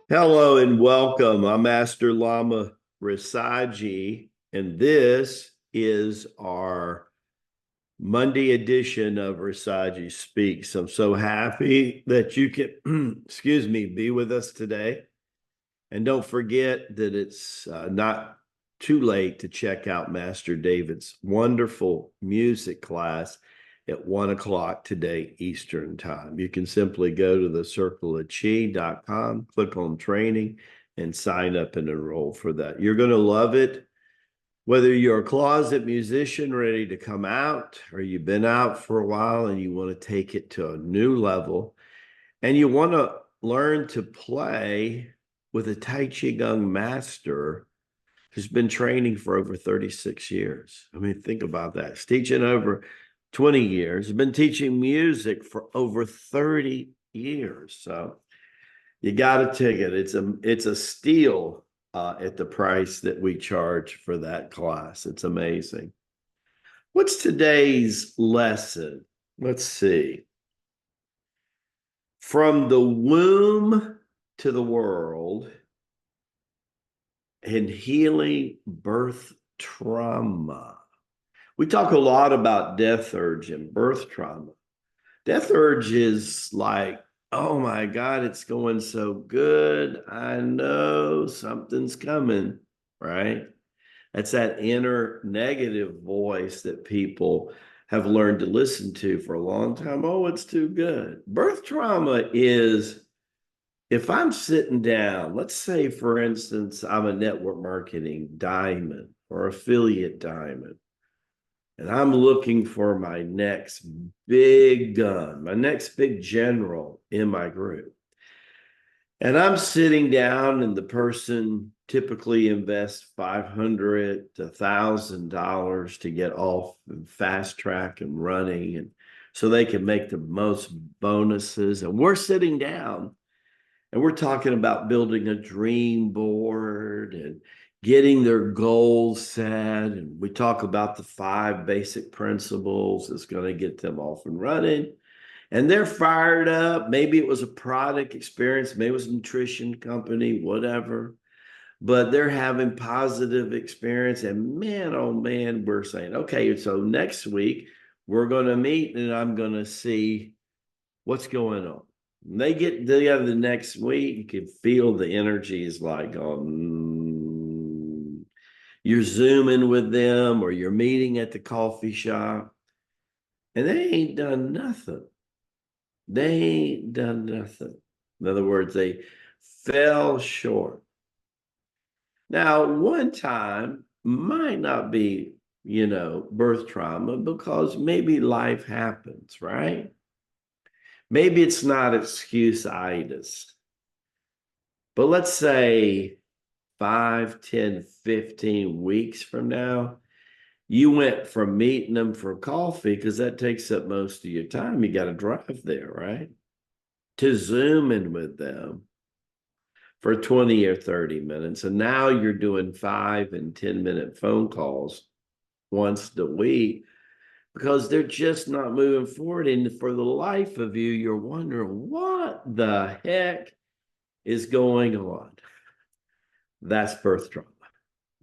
Hello and welcome. I'm Master Lama Rasaji, and this is our Monday edition of Rasaji Speaks. I'm so happy that you can, excuse me, be with us today. And don't forget that it's not too late to check out Master David's wonderful music class at 1 o'clock today, Eastern Time. You can simply go to thecircleofchi.com, click on training, and sign up and enroll for that. You're going to love it. Whether you're a closet musician ready to come out, or you've been out for a while and you want to take it to a new level, and you want to learn to play with a Tai Chi Gong master who's been training for over 36 years. I mean, think about that. He's teaching over 20 years, he's been teaching music for over 30 years. So you got a ticket. It's a steal at the price that we charge for that class. It's amazing. What's today's lesson? Let's see. From the womb to the world and healing birth trauma. We talk a lot about death urge and birth trauma. Death urge is like, oh my God, it's going so good. I know something's coming, right? That's that inner negative voice that people have learned to listen to for a long time. Oh, it's too good. Birth trauma is if I'm sitting down, let's say, for instance, I'm a network marketing diamond or affiliate diamond, and I'm looking for my next big gun, my next big general in my group. And I'm sitting down, and the person typically invests $500 to $1,000 to get off and fast track and running, and so they can make the most bonuses. And we're sitting down and we're talking about building a dream board and getting their goals set. And we talk about the 5 basic principles that's going to get them off and running. And they're fired up. Maybe it was a product experience, maybe it was a nutrition company, whatever. But they're having positive experience. And man, oh man, we're saying, okay, so next week we're going to meet and I'm going to see what's going on. When they get together the next week, you can feel the energy is like you're zooming with them or you're meeting at the coffee shop and they ain't done nothing. They ain't done nothing. In other words, they fell short. Now, one time might not be, birth trauma because maybe life happens, right? Maybe it's not excuse-itis. But let's say 5, 10, 15 weeks from now, you went from meeting them for coffee, because that takes up most of your time. You got to drive there, right? To Zoom in with them for 20 or 30 minutes. And now you're doing 5 and 10-minute phone calls once a week because they're just not moving forward. And for the life of you, you're wondering what the heck is going on. That's birth trauma.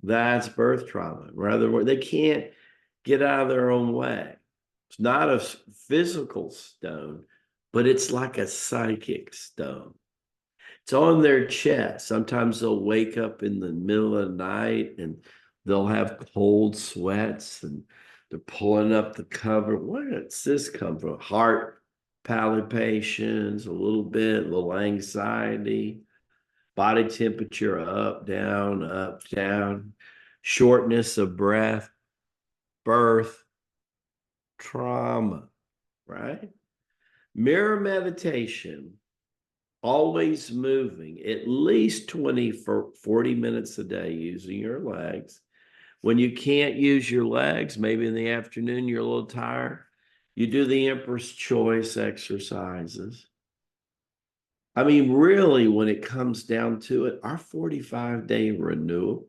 That's birth trauma. Rather, they can't get out of their own way. It's not a physical stone, but it's like a psychic stone. It's on their chest. Sometimes they'll wake up in the middle of the night and they'll have cold sweats and they're pulling up the cover. Where does this come from? Heart palpitations, a little anxiety, body temperature up, down, shortness of breath, birth, trauma, right? Mirror meditation, always moving, at least 20 for 40 minutes a day using your legs. When you can't use your legs, maybe in the afternoon you're a little tired, you do the Empress Choice exercises. I mean, really, when it comes down to it, our 45-day renewal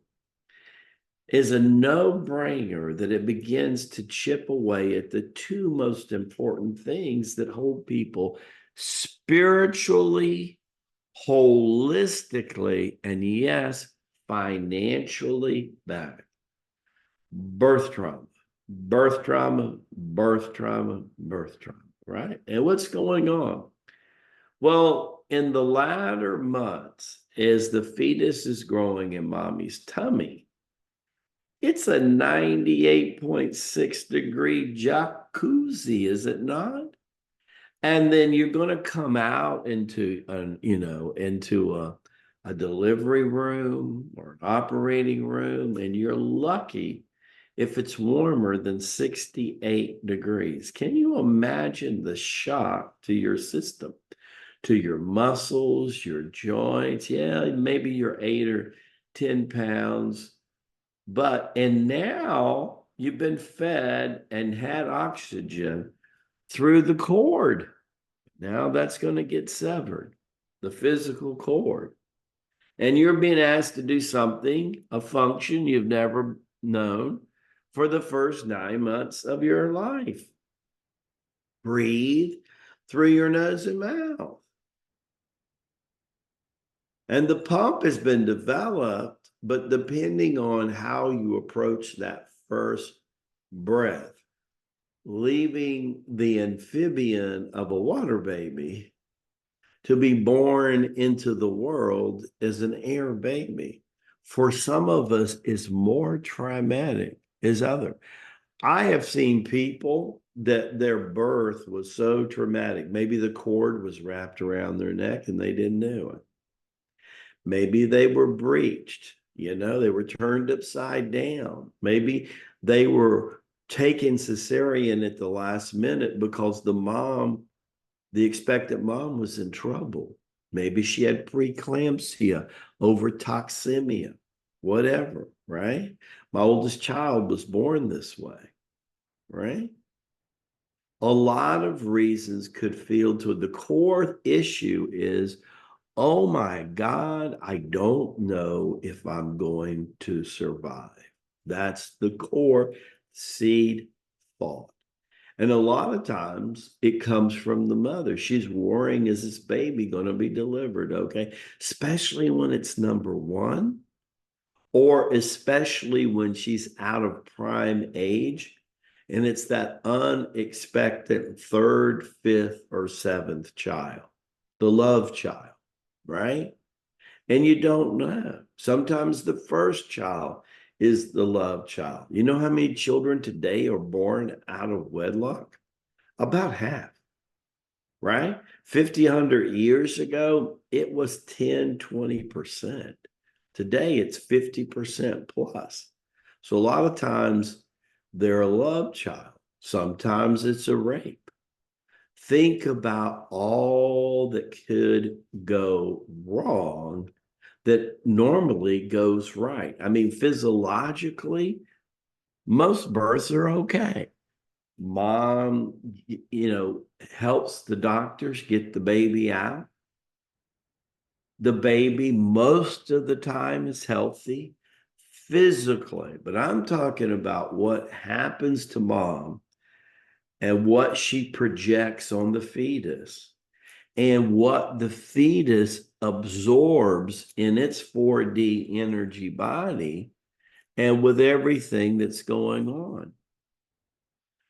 is a no-brainer that it begins to chip away at the 2 most important things that hold people spiritually holistically, and yes, financially back. Birth trauma, birth trauma, birth trauma, birth trauma, right? And what's going on? Well, in the latter months, as the fetus is growing in mommy's tummy, it's a 98.6-degree jacuzzi, is it not? And then you're going to come out into a delivery room or an operating room, and you're lucky if it's warmer than 68 degrees. Can you imagine the shock to your system, to your muscles, your joints? Yeah, maybe you're 8 or 10 pounds, and now you've been fed and had oxygen through the cord. Now that's going to get severed, the physical cord. And you're being asked to do something, a function you've never known for the first 9 months of your life. Breathe through your nose and mouth. And the pump has been developed, but depending on how you approach that first breath, leaving the amphibian of a water baby to be born into the world as an air baby, for some of us, is more traumatic as other. I have seen people that their birth was so traumatic. Maybe the cord was wrapped around their neck and they didn't know it. Maybe they were breached, they were turned upside down. Maybe they were taken cesarean at the last minute because the expectant mom was in trouble. Maybe she had preeclampsia over toxemia, whatever, right? My oldest child was born this way, right? A lot of reasons could feel to it. The core issue is, oh my God, I don't know if I'm going to survive. That's the core seed thought. And a lot of times it comes from the mother. She's worrying, is this baby going to be delivered? Okay. Especially when it's number one, or especially when she's out of prime age. And it's that unexpected third, fifth, or seventh child, the love child, right? And you don't know. Sometimes the first child is the love child. You know how many children today are born out of wedlock? About half, right? 50, 100 years ago, it was 10, 20%. Today, it's 50% plus. So a lot of times they're a love child. Sometimes it's a rape. Think about all that could go wrong that normally goes right. I mean, physiologically, most births are okay. Mom, helps the doctors get the baby out. The baby, most of the time, is healthy physically, but I'm talking about what happens to mom and what she projects on the fetus and what the fetus absorbs in its 4D energy body and with everything that's going on.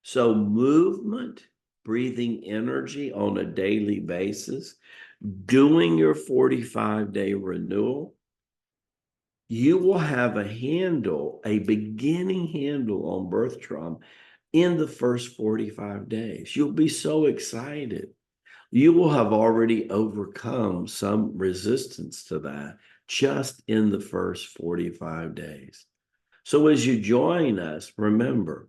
So movement, breathing energy on a daily basis, doing your 45-day renewal, you will have a beginning handle on birth trauma in the first 45 days. You'll be so excited. You will have already overcome some resistance to that just in the first 45 days. So as you join us, remember,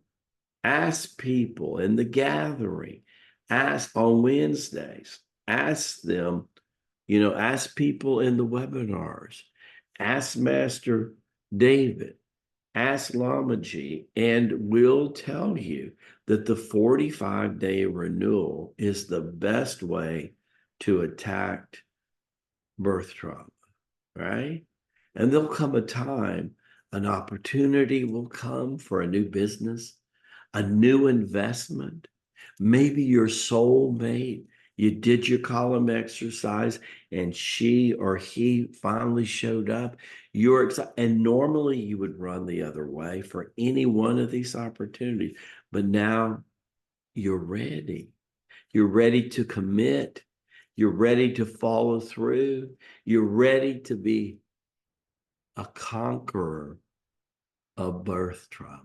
ask people in the gathering, ask on Wednesdays, ask them, ask people in the webinars, ask Master David, ask Lamaji, and we'll tell you that the 45-day renewal is the best way to attack birth trauma, right? And there'll come a time, an opportunity will come for a new business, a new investment. Maybe your soulmate You did your column exercise and she or he finally showed up. You're excited. And normally you would run the other way for any one of these opportunities. But now you're ready. You're ready to commit. You're ready to follow through. You're ready to be a conqueror of birth trauma.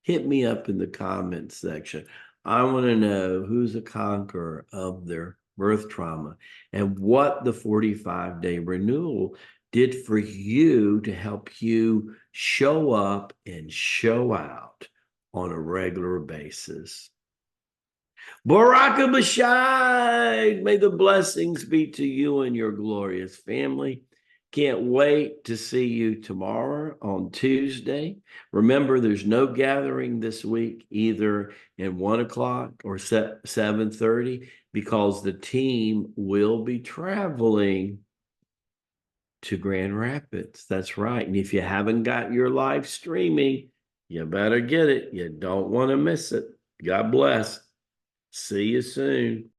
Hit me up in the comments section. I want to know who's a conqueror of their birth trauma and what the 45-day renewal did for you to help you show up and show out on a regular basis. Baraka Bashai, may the blessings be to you and your glorious family. Can't wait to see you tomorrow on Tuesday. Remember, there's no gathering this week, either in 1 o'clock or 7:30, because the team will be traveling to Grand Rapids. That's right. And if you haven't got your live streaming, you better get it. You don't want to miss it. God bless. See you soon.